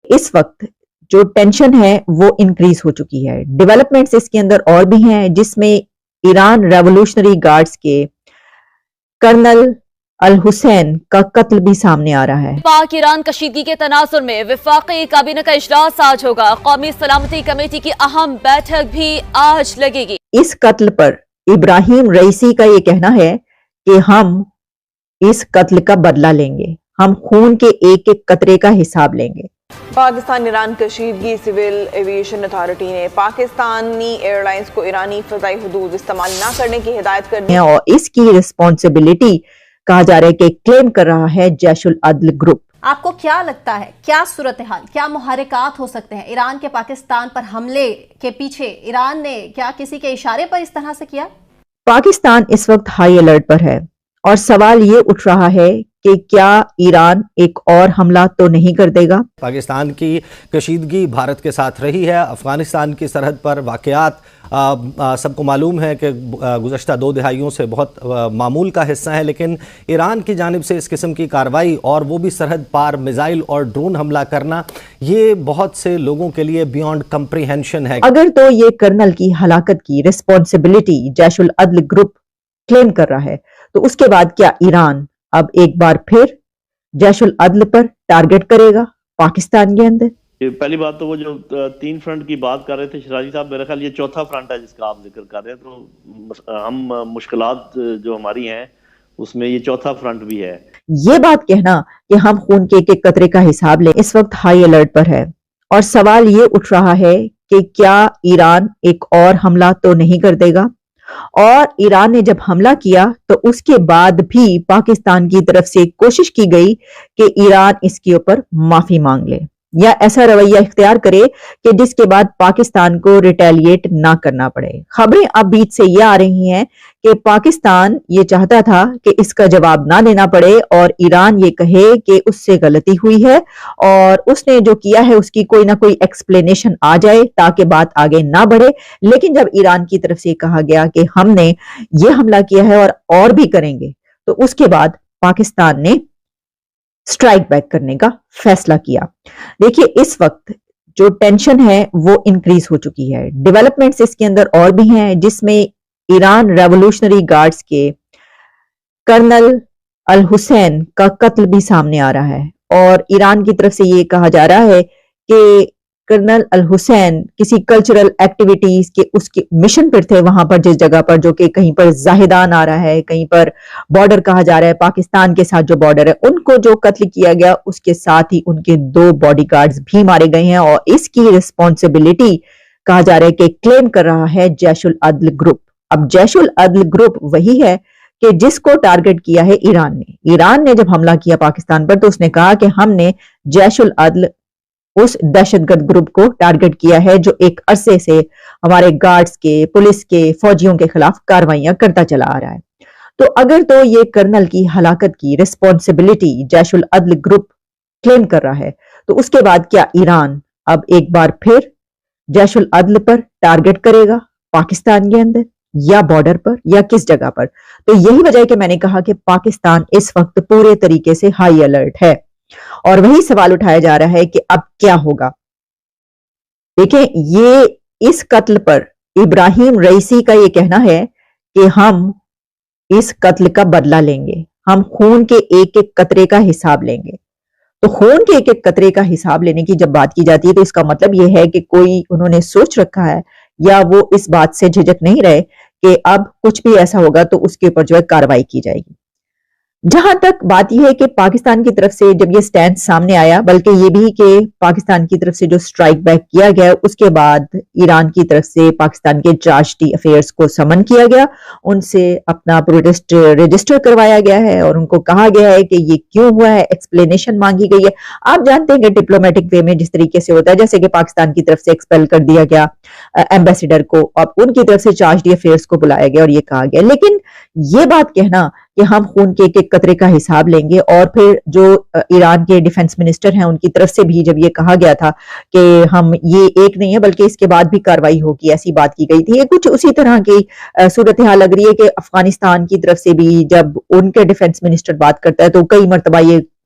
اس وقت جو ٹینشن ہے وہ انکریز ہو چکی ہے. ڈیولپمنٹس اس کے اندر اور بھی ہیں جس میں ایران ریولوشنری گارڈز کے کرنل الحسین کا قتل بھی سامنے آ رہا ہے. پاک ایران کشیدگی کے تناظر میں وفاقی کابینہ کا اجلاس آج ہوگا. قومی سلامتی کمیٹی کی اہم بیٹھک بھی آج لگے گی. اس قتل پر ابراہیم رئیسی کا یہ کہنا ہے کہ ہم اس قتل کا بدلہ لیں گے, ہم خون کے ایک ایک قطرے کا حساب لیں گے. پاکستان ایران کشیدگی سول ایویشن اتھارٹی نے پاکستانی ایئر لائنز کو ایرانی فضائی حدود استعمال نہ کرنے کی ہدایت کر دی اور اس کی رسپانسبلٹی کہا جا رہا ہے کہ کلیم کر رہا ہے جیش العدل گروپ. آپ کو کیا لگتا ہے, کیا صورتحال, کیا محرکات ہو سکتے ہیں ایران کے پاکستان پر حملے کے پیچھے؟ ایران نے کیا کسی کے اشارے پر اس طرح سے کیا؟ پاکستان اس وقت ہائی الرٹ پر ہے اور سوال یہ اٹھ رہا ہے کہ کیا ایران ایک اور حملہ تو نہیں کر دے گا؟ پاکستان کی کشیدگی بھارت کے ساتھ رہی ہے. افغانستان کی سرحد پر واقعات سب کو معلوم ہے کہ گزشتہ 2 دہائیوں سے بہت معمول کا حصہ ہے, لیکن ایران کی جانب سے اس قسم کی کارروائی اور وہ بھی سرحد پار میزائل اور ڈرون حملہ کرنا, یہ بہت سے لوگوں کے لیے بیونڈ کمپریہنشن ہے. اگر تو یہ کرنل کی ہلاکت کی رسپانسبلٹی جیش العدل گروپ کلیم کر رہا ہے تو اس کے بعد کیا ایران اب ایک بار پھر جیش العدل پر ٹارگٹ کرے گا پاکستان کے اندر؟ پہلی بات تو وہ جو 3 فرنٹ کی بات کر رہے تھے شرازی صاحب, میرا خیال یہ چوتھا فرنٹ ہے جس کا آپ ذکر کر رہے ہیں, تو ہم مشکلات جو ہماری ہیں اس میں یہ چوتھا فرنٹ بھی ہے. یہ بات کہنا کہ ہم خون کے ایک ایک قطرے کا حساب لیں اس وقت ہائی الرٹ پر ہے اور سوال یہ اٹھ رہا ہے کہ کیا ایران ایک اور حملہ تو نہیں کر دے گا؟ اور ایران نے جب حملہ کیا تو اس کے بعد بھی پاکستان کی طرف سے کوشش کی گئی کہ ایران اس کے اوپر معافی مانگ لے یا ایسا رویہ اختیار کرے کہ جس کے بعد پاکستان کو ریٹیلیٹ نہ کرنا پڑے. خبریں اب بیچ سے یہ آ رہی ہیں کہ پاکستان یہ چاہتا تھا کہ اس کا جواب نہ دینا پڑے اور ایران یہ کہے کہ اس سے غلطی ہوئی ہے اور اس نے جو کیا ہے اس کی کوئی نہ کوئی ایکسپلینیشن آ جائے تاکہ بات آگے نہ بڑھے. لیکن جب ایران کی طرف سے کہا گیا کہ ہم نے یہ حملہ کیا ہے اور بھی کریں گے, تو اس کے بعد پاکستان نے سٹرائک بیک کرنے کا فیصلہ کیا. دیکھیے اس وقت جو ٹینشن ہے وہ انکریز ہو چکی ہے. ڈیولپمنٹس اس کے اندر اور بھی ہیں جس میں ایران ریولوشنری گارڈز کے کرنل الحسین کا قتل بھی سامنے آ رہا ہے اور ایران کی طرف سے یہ کہا جا رہا ہے کہ کرنل الحسین کسی کلچرل ایکٹیویٹیز کے اس کے مشن پر تھے وہاں پر, جس جگہ پر جو کہ کہیں پر زاہدان آ رہا ہے, کہیں پر بارڈر کہا جا رہا ہے پاکستان کے ساتھ جو بارڈر ہے, ان کو جو قتل کیا گیا اس کے ساتھ ہی ان کے 2 باڈی گارڈز بھی مارے گئے ہیں اور اس کی رسپانسبلٹی کہا جا رہا ہے کہ کلیم کر رہا ہے جیش العدل گروپ. اب جیش العدل گروپ وہی ہے کہ جس کو ٹارگٹ کیا ہے ایران نے. ایران نے جب حملہ کیا پاکستان پر تو اس نے کہا کہ ہم نے جیش العدل اس دہشت گرد گروپ کو ٹارگٹ کیا ہے جو ایک عرصے سے ہمارے گارڈز کے, پولیس کے, فوجیوں کے خلاف کارروائیاں کرتا چلا آ رہا ہے. تو اگر تو یہ کرنل کی ہلاکت کی رسپانسبلٹی جیش العدل گروپ کلیم کر رہا ہے تو اس کے بعد کیا ایران اب ایک بار پھر جیش العدل پر ٹارگٹ کرے گا پاکستان کے اندر یا بارڈر پر یا کس جگہ پر؟ تو یہی وجہ ہے کہ میں نے کہا کہ پاکستان اس وقت پورے طریقے سے ہائی الرٹ ہے اور وہی سوال اٹھایا جا رہا ہے کہ اب کیا ہوگا. دیکھیں یہ اس قتل پر ابراہیم رئیسی کا یہ کہنا ہے کہ ہم اس قتل کا بدلہ لیں گے, ہم خون کے ایک ایک قطرے کا حساب لیں گے. تو خون کے ایک ایک قطرے کا حساب لینے کی جب بات کی جاتی ہے تو اس کا مطلب یہ ہے کہ کوئی انہوں نے سوچ رکھا ہے یا وہ اس بات سے جھجک نہیں رہے کہ اب کچھ بھی ایسا ہوگا تو اس کے اوپر جو ہے کارروائی کی جائے گی. جہاں تک بات یہ ہے کہ پاکستان کی طرف سے جب یہ سٹینڈ سامنے آیا, بلکہ یہ بھی کہ پاکستان کی طرف سے جو سٹرائک بیک کیا گیا اس کے بعد ایران کی طرف سے پاکستان کے چارج ڈی افیئرز کو سمن کیا گیا, ان سے اپنا پروٹیسٹ رجسٹر کروایا گیا ہے اور ان کو کہا گیا ہے کہ یہ کیوں ہوا ہے, ایکسپلینیشن مانگی گئی ہے. آپ جانتے ہیں کہ ڈپلومیٹک وے میں جس طریقے سے ہوتا ہے, جیسے کہ پاکستان کی طرف سے ایکسپیل کر دیا گیا ایمبیسیڈر کو اور ان کی طرف سے چارج ڈی افیئرز کو بلایا گیا اور یہ کہا گیا. لیکن یہ بات کہنا کہ ہم خون کے ایک قطرے کا حساب لیں گے, اور پھر جو ایران کے ڈیفنس منسٹر ہیں ان کی طرف سے بھی جب یہ کہا گیا تھا کہ ہم یہ ایک نہیں ہے بلکہ اس کے بعد بھی کاروائی ہوگی, ایسی بات کی گئی تھی. یہ کچھ اسی طرح کی صورتحال لگ رہی ہے کہ افغانستان کی طرف سے بھی جب ان کے ڈیفنس منسٹر بات کرتا ہے تو کئی مرتبہ یہ